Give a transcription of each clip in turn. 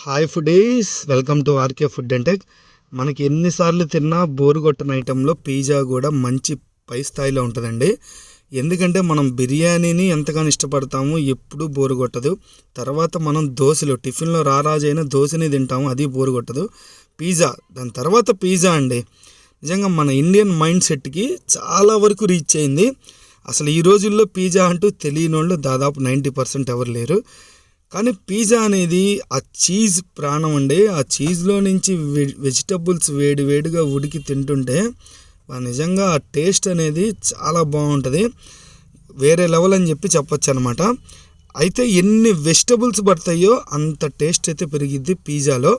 Hi foodies, welcome to RK food and tech. మనకి ఎన్నిసార్లు తిన్నా బోరు కొట్టిన ఐటెంలో పిజ్జా కూడా మంచి పై స్థాయిలో ఉంటుందండి. ఎందుకంటే మనం బిర్యానీని ఎంతగానో ఇష్టపడతాము, ఎప్పుడూ బోరు కొట్టదు. తర్వాత మనం దోశలు టిఫిన్లో రారాజైన దోశని తింటాము, అది బోరు కొట్టదు. దాని తర్వాత పిజ్జా అండి, నిజంగా మన ఇండియన్ మైండ్ సెట్కి చాలా వరకు రీచ్ అయింది. అసలు ఈ రోజుల్లో పిజ్జా అంటూ తెలియని వాళ్ళు దాదాపు 90% ఎవరు లేరు. కానీ పిజ్జా అనేది ఆ చీజ్ ప్రాణం అండి. ఆ చీజ్లో నుంచి వెజిటబుల్స్ వేడిగా ఉడికి తింటుంటే నిజంగా ఆ టేస్ట్ అనేది చాలా బాగుంటుంది, వేరే లెవెల్ అని చెప్పొచ్చు అనమాట. అయితే ఎన్ని వెజిటబుల్స్ పడతాయో అంత టేస్ట్ అయితే పెరిగిద్ది పిజ్జాలో.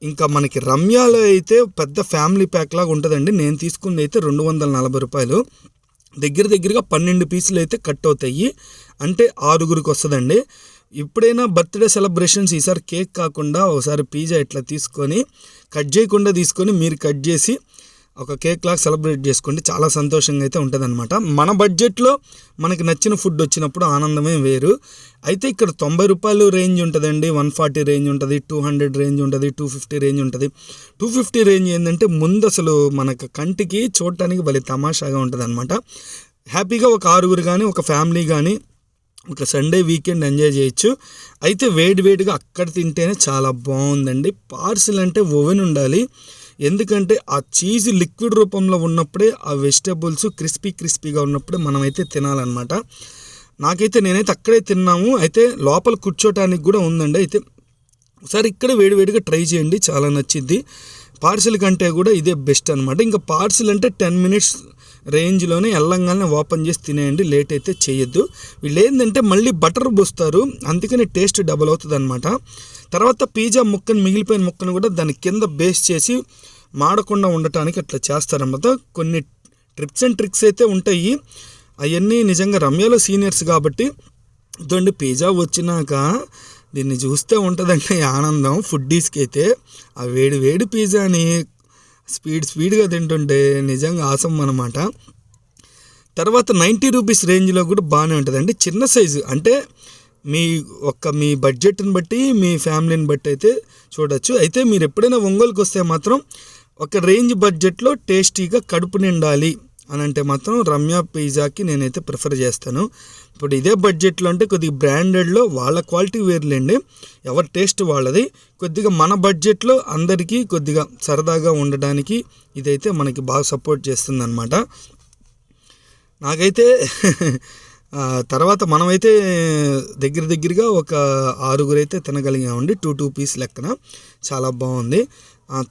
ఇంకా మనకి రమ్యాలో అయితే పెద్ద ఫ్యామిలీ ప్యాక్ లాగా ఉంటుందండి. నేను తీసుకుంది అయితే 240 రూపాయలు. దగ్గరగా 12 పీసులు అయితే కట్ అవుతాయి, అంటే 6గురికి వస్తుందండి. ఎప్పుడైనా బర్త్డే సెలబ్రేషన్స్ ఈసారి కేక్ కాకుండా ఒకసారి పిజ్జా ఇట్లా తీసుకొని కట్ చేయకుండా తీసుకొని మీరు కట్ చేసి ఒక కేక్ లాగా సెలబ్రేట్ చేసుకోండి, చాలా సంతోషంగా అయితే ఉంటుంది అనమాట. మన బడ్జెట్లో మనకి నచ్చిన ఫుడ్ వచ్చినప్పుడు ఆనందమే వేరు. అయితే ఇక్కడ 90 రూపాయలు రేంజ్ ఉంటుందండి, 140 రేంజ్ ఉంటుంది, 200 రేంజ్ ఉంటుంది, 250 రేంజ్ ఉంటుంది. 250 రేంజ్ ఏంటంటే ముందు అసలు మనకు కంటికి చూడటానికి భలే తమాషాగా ఉంటుంది అనమాట. హ్యాపీగా ఒక 6గురు కానీ ఒక ఫ్యామిలీ కానీ ఒక సండే వీకెండ్ ఎంజాయ్ చేయొచ్చు. అయితే వేడిగా అక్కడ తింటేనే చాలా బాగుందండి. పార్సిల్ అంటే ఓవెన్ ఉండాలి, ఎందుకంటే ఆ చీజ్ లిక్విడ్ రూపంలో ఉన్నప్పుడే ఆ వెజిటబుల్స్ క్రిస్పీగా ఉన్నప్పుడే మనమైతే తినాలన్నమాట. నేనైతే అక్కడే తిన్నాము. అయితే లోపల కూర్చోటానికి కూడా ఉందండి. అయితే ఒకసారి ఇక్కడే వేడిగా ట్రై చేయండి, చాలా నచ్చిద్ది. పార్సిల్ కంటే కూడా ఇదే బెస్ట్ అనమాట. ఇంకా పార్సిల్ అంటే 10 మినిట్స్ రేంజ్లోనే ఎల్లంగానే ఓపెన్ చేసి తినేయండి, లేట్ అయితే చేయొద్దు. వీళ్ళు ఏంటంటే మళ్ళీ బటర్ పోస్తారు, అందుకని టేస్ట్ డబల్ అవుతుంది అనమాట. తర్వాత పిజ్జా మిగిలిపోయిన ముక్కను కూడా దాని కింద బేస్ చేసి మాడకుండా ఉండటానికి అట్లా చేస్తారన్నమాట. కొన్ని టిప్స్ అండ్ ట్రిక్స్ అయితే ఉంటాయి, అవన్నీ నిజంగా రమ్యాలో సీనియర్స్ కాబట్టి. ఇదండి పిజ్జా వచ్చినాక దీన్ని చూస్తే ఉంటుందండి ఆనందం ఫుడ్డీస్కి అయితే. ఆ వేడి పిజ్జాని స్పీడ్గా తింటుంటే నిజంగా ఆసం అనమాట. తర్వాత 90 రూపీస్ రేంజ్లో కూడా బాగానే ఉంటుందండి, చిన్న సైజు. అంటే మీ బడ్జెట్ని బట్టి మీ ఫ్యామిలీని బట్టి అయితే చూడొచ్చు. అయితే మీరు ఎప్పుడైనా ఒంగోలుకి వస్తే మాత్రం ఒక రేంజ్ బడ్జెట్లో టేస్టీగా కడుపు నిండాలి అని అంటే మాత్రం రమ్య పిజ్జాకి నేనైతే ప్రిఫర్ చేస్తాను. ఇప్పుడు ఇదే బడ్జెట్లో అంటే కొద్దిగా బ్రాండెడ్లో వాళ్ళ క్వాలిటీ వేర్లేండి, ఎవరి టేస్ట్ వాళ్ళది. కొద్దిగా మన బడ్జెట్లో అందరికీ కొద్దిగా సరదాగా ఉండడానికి ఇదైతే మనకి బాగా సపోర్ట్ చేస్తుంది అనమాట. నాకైతే తర్వాత మనమైతే దగ్గరగా ఒక 6గురు అయితే తినగలిగామండి, 2 పీస్ లెక్కన. చాలా బాగుంది.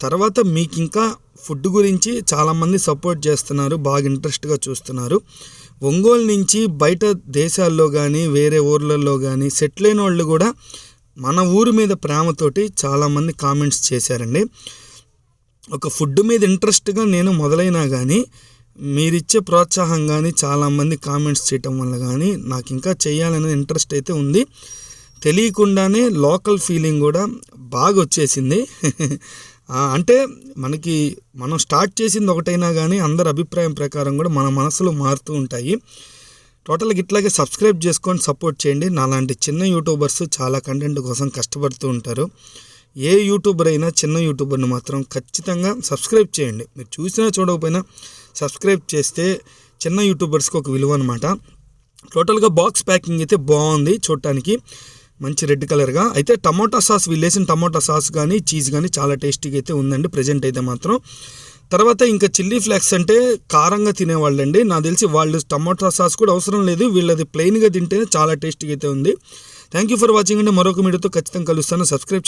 తర్వాత మీకు ఇంకా ఫుడ్ గురించి చాలామంది సపోర్ట్ చేస్తున్నారు, బాగా ఇంట్రెస్ట్గా చూస్తున్నారు. ఒంగోలు నుంచి బయట దేశాల్లో కానీ వేరే ఊర్లలో కానీ సెటిల్ అయిన వాళ్ళు కూడా మన ఊరి మీద ప్రేమతోటి చాలామంది కామెంట్స్ చేశారండి. ఒక ఫుడ్ మీద ఇంట్రెస్ట్గా నేను మొదలైనా కానీ మీరిచ్చే ప్రోత్సాహం కానీ చాలామంది కామెంట్స్ చేయటం వల్ల కానీ నాకు ఇంకా చేయాలనే ఇంట్రెస్ట్ అయితే ఉంది. తెలియకుండానే లోకల్ ఫీలింగ్ కూడా బాగా వచ్చేసింది. అంటే మనం స్టార్ట్ చేసింది ఒకటైనా కానీ అందరి అభిప్రాయం ప్రకారం కూడా మన మనసులో మారుతూ ఉంటాయి. టోటల్గా ఇట్లాగే సబ్స్క్రైబ్ చేసుకొని సపోర్ట్ చేయండి. నాలాంటి చిన్న యూట్యూబర్స్ చాలా కంటెంట్ కోసం కష్టపడుతూ ఉంటారు. ఏ యూట్యూబర్ అయినా చిన్న యూట్యూబర్ని మాత్రం ఖచ్చితంగా సబ్స్క్రైబ్ చేయండి. మీరు చూసినా చూడకపోయినా సబ్స్క్రైబ్ చేస్తే చిన్న యూట్యూబర్స్కి ఒక విలువ అనమాట. టోటల్గా బాక్స్ ప్యాకింగ్ అయితే బాగుంది, చూడటానికి మంచి రెడ్ కలర్గా. అయితే టమోటా సాస్, వీళ్ళేసిన టమోటా సాస్ కానీ చీజ్ కానీ చాలా టేస్టీగా అయితే ఉందండి ప్రజెంట్ అయితే మాత్రం. తర్వాత ఇంకా చిల్లీ ఫ్లేక్స్ అంటే కారంగా తినేవాళ్ళండి, నాకు తెలిసి వాళ్ళు టమోటా సాస్ కూడా అవసరం లేదు, వీళ్ళది ప్లెయిన్గా తింటేనే చాలా టేస్టీగా అయితే ఉంది. థ్యాంక్ యూ ఫర్ వాచింగ్ అండి. మరొక వీడియోతో ఖచ్చితంగా కలుస్తాను. సబ్స్క్రైబ్